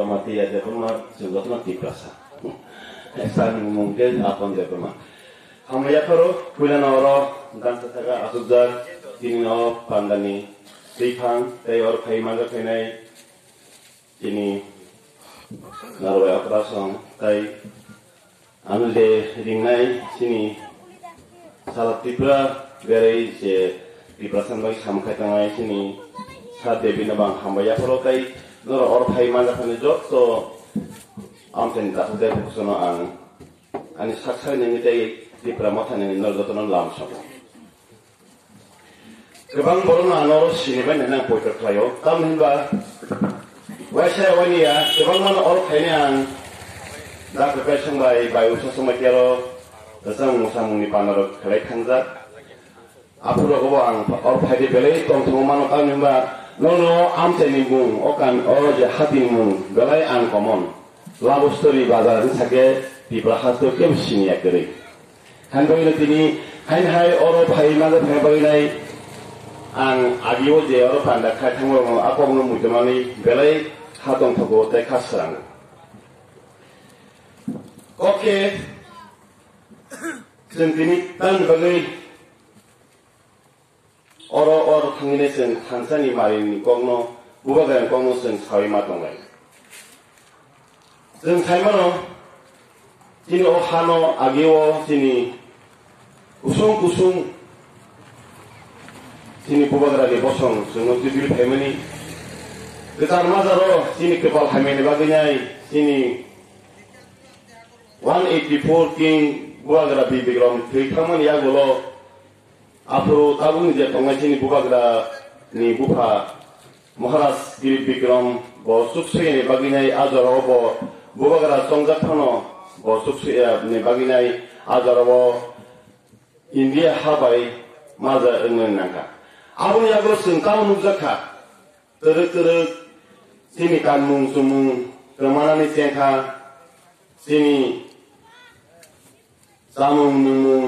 mati aja pun mah sebetulnya tiprasa. Esan mungkin apa dia pun mah. Kamu ya kalau bulan orang dan sesaga asudar ini no pandani sifang tayor kai mangga kenai ini naruh operasi tai anu de ringai sini salah tipra berai je tiprasan bagi samkai tengah sini saat debi nabang hamba ya kalau tai naruh orang kai mangga kenai jod so amten tak udah bukusono ani saksa yang itu di pramatan yang nol dotonon langsung. Kebang boron anor sini ben nang poiter klayo. Tam himba. Wasa wani ya, kebang man or kainan. Dak pesang bai usa sumakero. Dasang musang ni panaro kalai kanza. Apuro gobang or phadi belai tong man kan himba. Nono amte ni bung okan je hati mung belai an common. Labo story bazar sake di prahasto kem sini ya kere. Kan bagi ini hai orang pai mana pai bagi nai ang agiwo je orang panda kai tanggung apa orang muda mani belai hatong togo tai kasarang. Oke, sentini tan bagi orang tangine sen Tanzania marin kongno bukan kongno sen sawi matong lagi. Sen sai mana sini ohano agiwo sini kusung sini pubagara di bosong semua tidur family ketar mazaro sini kepal hamil bagainya sini 184 king pubagara di background kaman ya golo apro tabung je tonga sini pubagara ni bupa maharas di background bo sukse ni bagainya azaro bo pubagara songja thano bo sukse ni bagainya azaro bo India habai maza engen nangka. Abun ya kalau sengkau nuzaka, terus sini kan mung sumung kemana ni sengka, sini samung mung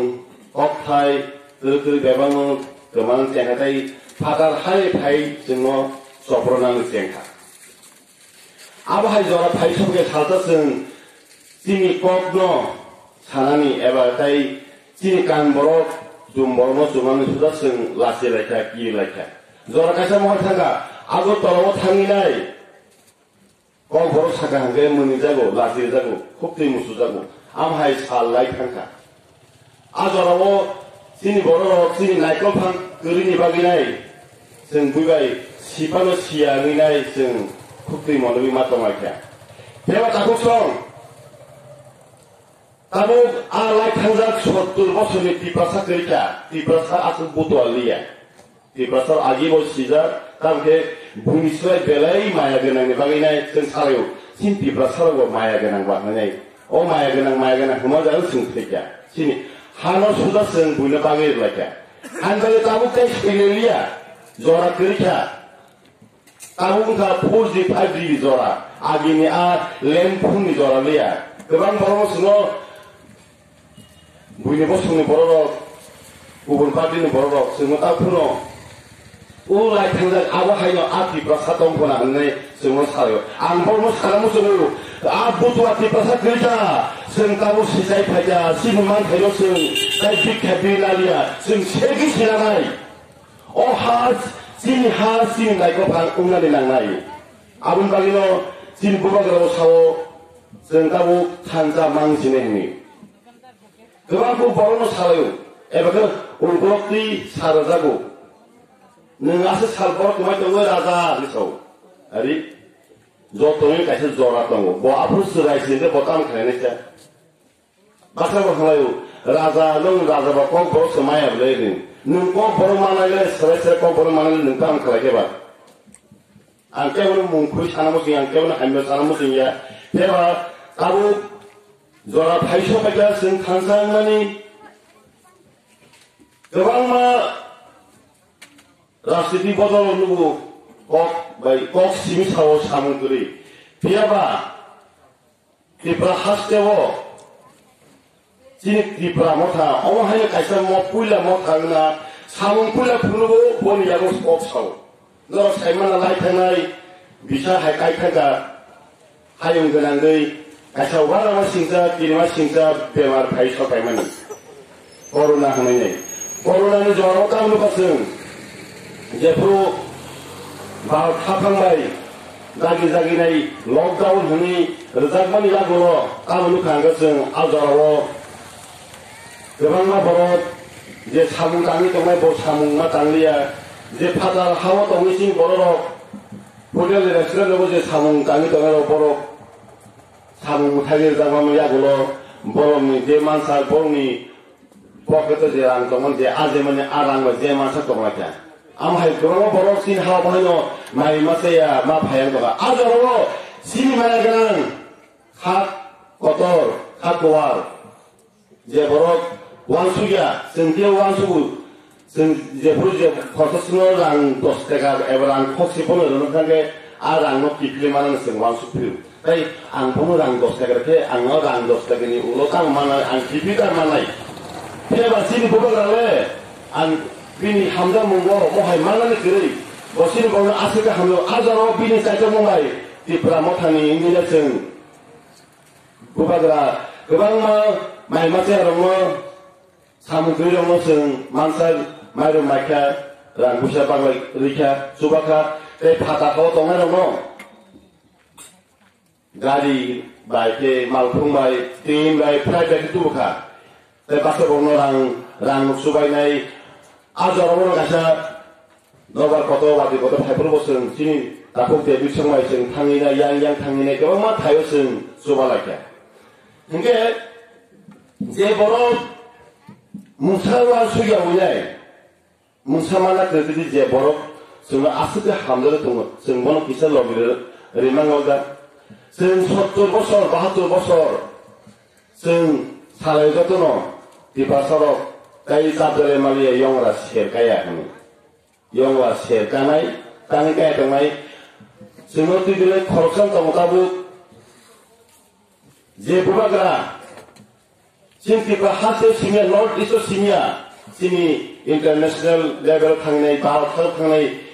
koktai terus bebangun kemana sengka tai pakar hai pai semua soprona ni sengka. Abu hai zora pai sebagai salta sini kokno sanani eba tai sini kan borok jumborno jumano sudah seng lasi leka kiri leka. Zora kasa mohon tangga, aku tolong tanginai. Kau borok saka hangga meni jago, lasi jago, kupti musuh jago. Am hai sal lai tangka. Azora wo sini borok sini naikol pang kerini baginai. Seng bugai sipano sianginai seng kupti monomi matong leka. Dewa takut song. Kamu alai kanzat suatul bosoni tiprasa kerja, tiprasa asal butuh alia, tiprasa agi bos sijar, kamu ke buniswa belai maya genang ni baginai sensario, sin tiprasa lo maya genang baginai, oh maya genang semua jalan seng kerja, sini hano sudah seng bunuh bagi lagi, anda kamu ke sekelia, zora kerja, kamu ke positif adi zora, agi ni lempun ni zora lia, kebang boros no Bunyi bosong ni borok, ubun padi ni borok, semua tak puno. Ulai tanggal awak hanya ati prasatong puna ane semua sayo. Ampun mus kalamu semua, abu tu ati prasat kerja, sengkamu sisai paja, sinuman kayo seng, saya big lalia, seng segi silangai. Oh sini naik kopang ungan di nangai. Abun bagino sini buka gerau sawo, sengkamu tanza mang sini ni. Kebangku barono salayu, ebakar ulgokti sarajago. Nengase salborok kemai tunggu raja lisau. Hari, jotongnya kasih zorat tunggu. Bo apus serai sini botam kene sih. Kasar salayu, raja bakong borok semaya beli. Nungkong borok mana gile, serai kong borok mana gile nungkam kelake ba. Angke unu mungkui sana musim, angke unu hamil sana musim ya. Teba kabu Zora paisho baga seng kansang mani, kebang ma rasidi bodol nubu kok simi sawo samun kuri, piaba tipra hastewo, sini tipra mota, orang hanya kaisa mau pula mota na samun pula nubu boni yago kok sawo, zora saya mana lai tanai bisa hai kai kaga 하용 그난의 가차오바라마 싱자 기리마 싱자 배마르 파이 서파이만 코로나 하느니 코로나는 저로 까물로 갔음 이제 프로 바 타팡바이 자기자기네 록다운 흔히 르작만이 라고로 까물로 간 것은 아저라고 그방마 버릇 이제 사문 땅이 정말 뭐 사문마 땅이야 이제 파다 하와 동이신 버릇로 보려드려 쓰려고 이제 사문 땅이 동으로 버릇 사문 타기를 당하면 야구로 버릇니 제만살 버릇니 버릇도 제랑 동은 제 아제만이 아랑과 제만살 동하자 아마 할 그런 버릇 신 하와 하노 마이 마세야 마 파양도가 아저로 신이 말하기는 학 거tor 학 고알 이제 버릇 왕수야, 생태 왕수, 이제 부르지 거스스너랑 도스테가 에버랑 폭시폰을 넣는 게 아랑노 기필만한 생 왕수표. 그래 앙폰이랑 도스테가 이렇게 앙어랑 도스테가니 우로땅만한 안 기필만한. 피해봐 신이 보고가래 안 비니 함자 문고 뭐할 만한 그래. 뭐 신이 보면 아스가 하면 아자로 비니 살짝 뭔가이 디프라 못하니 인디네슨 부바드라 그방마 말마세하러 뭐 사무 그런 것은 만살 마루 마카 랑구샤 방라 리카 수바카 에 파타코 동하노 가리 바이케 말풍바이 팀 바이 프라이베트 투부카 에 바서보노랑 랑 수바이나이 아저로는 가샤 너가 거도 와디 거도 발부르고선 진이 나폭 대비 청마이선 탕이나 양양 탕이네 그것만 다요선 수바라이카 그게 이제 버릇 무사와 수기가 뭐냐? 무사만나 그들이 이제 버럭 정말 아스드 함들을 통해 정보는 기사 로비를 리망하다. 정 소tur 버설 바하tur 버설 정 살아있었던 디바서로 가이 잡들의 말이에 영어라 시эр까야 하니 영어라 시эр까나이 까니까야 동나이 정말 그들의 코럭선 동다부 이제 부바그라 진피가 하세 심야 노트 이소 심야 심이 인터내셔널 레벨 탕네 바로 탕네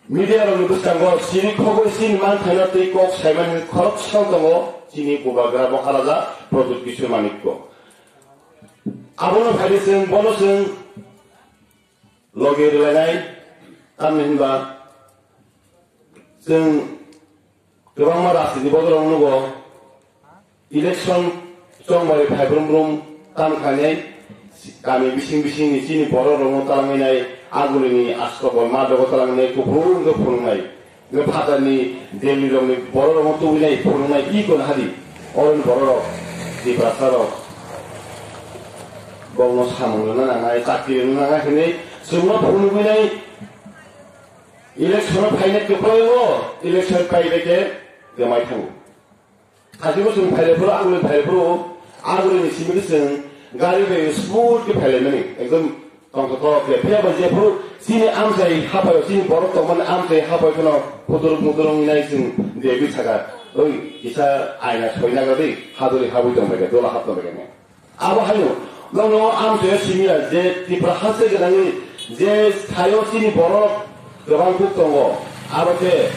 미디어로 누구스간 거 심이 코고 심만 타이너트 있고 세면 코럭 처음도 심이 부바그라고 하라자 프로듀스 기술만 있고 아보는 파리슨 보너스는 로게를 해나이 땀는바ซึ่ง 그방말 아스디 보도록 누고 일렉션 정말 발브름브름 땀카네 까미 비싱비싱이 찐이 버러롱 따랑이나이 아구링이 아스코볼 마더고 따랑이나이 그 부르는 거 부르나이 그 파다니 델리롱이 버러롱 뚜기나이 부르나이 이건 하디 어른 버러로 디브라사로 봉노 사먹는 나가이 짝기는 나가 근데 정말 부르는 일렉션을 파이네 그 보이고 일렉션 파이네게 그 마이 탕고 가지고 좀 발레프로 아구링 발레프로 아구르니 시미르슨 가리베 스무르게 팔레면이 एकदम 덩토토 페어번 제프로 시니 암사이 하바요 시니 버럭동만 암사이 하바요 그노 보도록 나이슨 데비 차가 어이 기사 아이나 소이나가디 하도리 하부이동메게 돌아 합동메게 아바 하요 너너 암사요 시미야 제 디프라 하세게 나니 제 사요 시니 버럭 그방국동고 아버테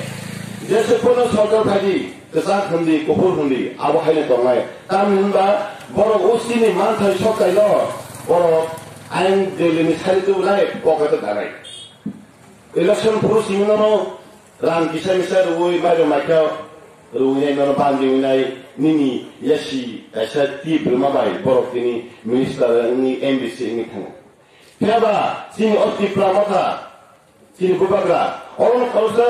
제 스포너 설정까지 그사 흔디 고포 흔디 아부 하이네 동아에 땀는다 버럭 오시니 많다 쇼까이로 버럭 아인 들리니 살도 나이 꼭가도 나라이 일렉션 프로시미노노 랑 기사미사 루이 마rio 마이카 루이네 노노 반디우나이 니니 야시 다샤 티 브르마바이 버럭 티니 미니스터니 MBC 니 탕 페아바 시니 어티 프라마타 시니 부바그라 어느 거기서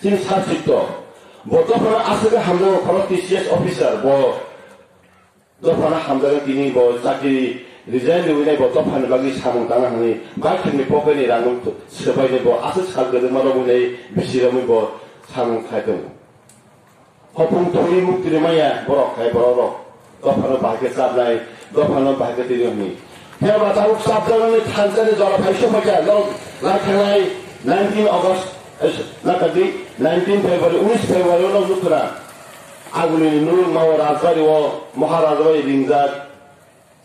시니 사십도 뭐 또한 아스가 함정 퀄리티 CS 오피서 뭐 또한 함정은 티니 뭐 자기 리자인 루이네 뭐 또한 바기 사문 당하니 마이크니 포근이라는 서바이네 뭐 아스 살거든 말하고네 미시름이 뭐 사문 갈등 허풍 토리 묵들이마야 뭐로 가이 뭐로 또한 바기 쌉나이 또한 바기 들이니 헤어바 다국 쌉자는 탄산에 저라 발쇼파자 너 라탕나이 19 어거스트 나까지 19 페브루아리 19 페브루아리로 누트라 아구니 누르 마오 라자리오 모하라자의 링자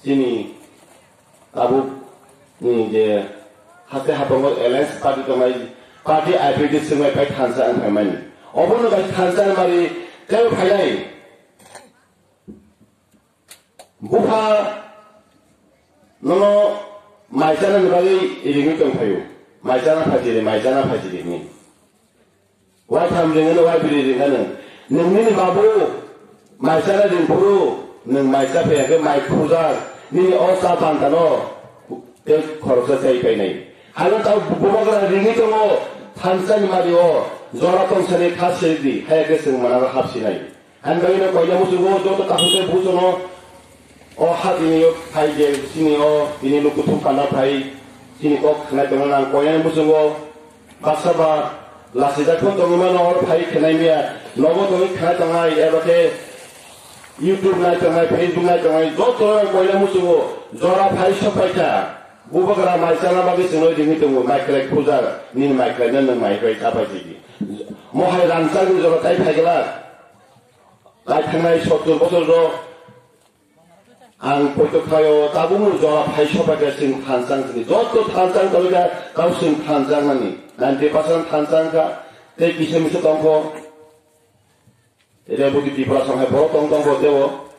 지니 아부 이제 하세 하동거 엘렌스 파티 동아이 파티 아이피디 승의 백 탄산 할머니 어버는 같이 탄산 말이 Kaya kaya buka nono maisana nibagi iringi tongpayo maisana phajiri ni wai thamjengano wai biringano nungni babu maisana ringpuru nung maisa pheyake mai phujar ni osa pantano te khorsa sai painai halo tau bubagra ringi tongo thansani mario jora tongsani khasedi hayake sing manara hapsinai hanbaino koya musugo joto kahute busono o hadini paije sini o ini lukutum kana pai sini kok khnai tonga koya musugo basaba lasida kon tonga no pai khnai mia nogo tongi khnai tonga ebake YouTube nai tonga Facebook nai tonga joto koya musugo jora pai sopaita bubagra maisana bagi sino dingi tongo maikrek pujar ni maikrek nan maikrek apa sigi mohai ransar ni jora tai phagla lai thangai 70 bosor ro ang poitokayo tabumu jora phai sopaga sing thansang sini joto thansang toliga kau sing thansang mani 90% thansang ka te kisemiso tongko ere budi tipra sanghai bo tong botewo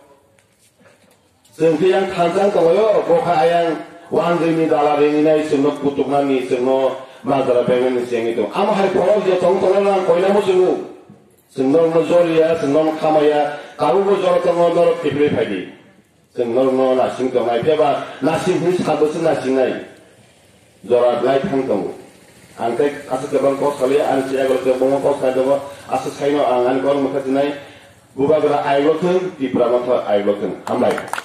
sing yang thansang tongoyo boka ayang wangrini dalarini nai singno kutuknani singno madara bengeni singito ama hai poro je tongtongna koina musungu singno no zoriya singno khamaya karugo jora tongo noro tipre phagi singno no nasing tongai pheba nasing ni sabosu nasing nai jora lai thang tongo angkai asa kebang kos kali an sia gol ke bongo kos kadogo asa saino angan kor mukhatinai bubagra ailokeng di pramata ailokeng hamlai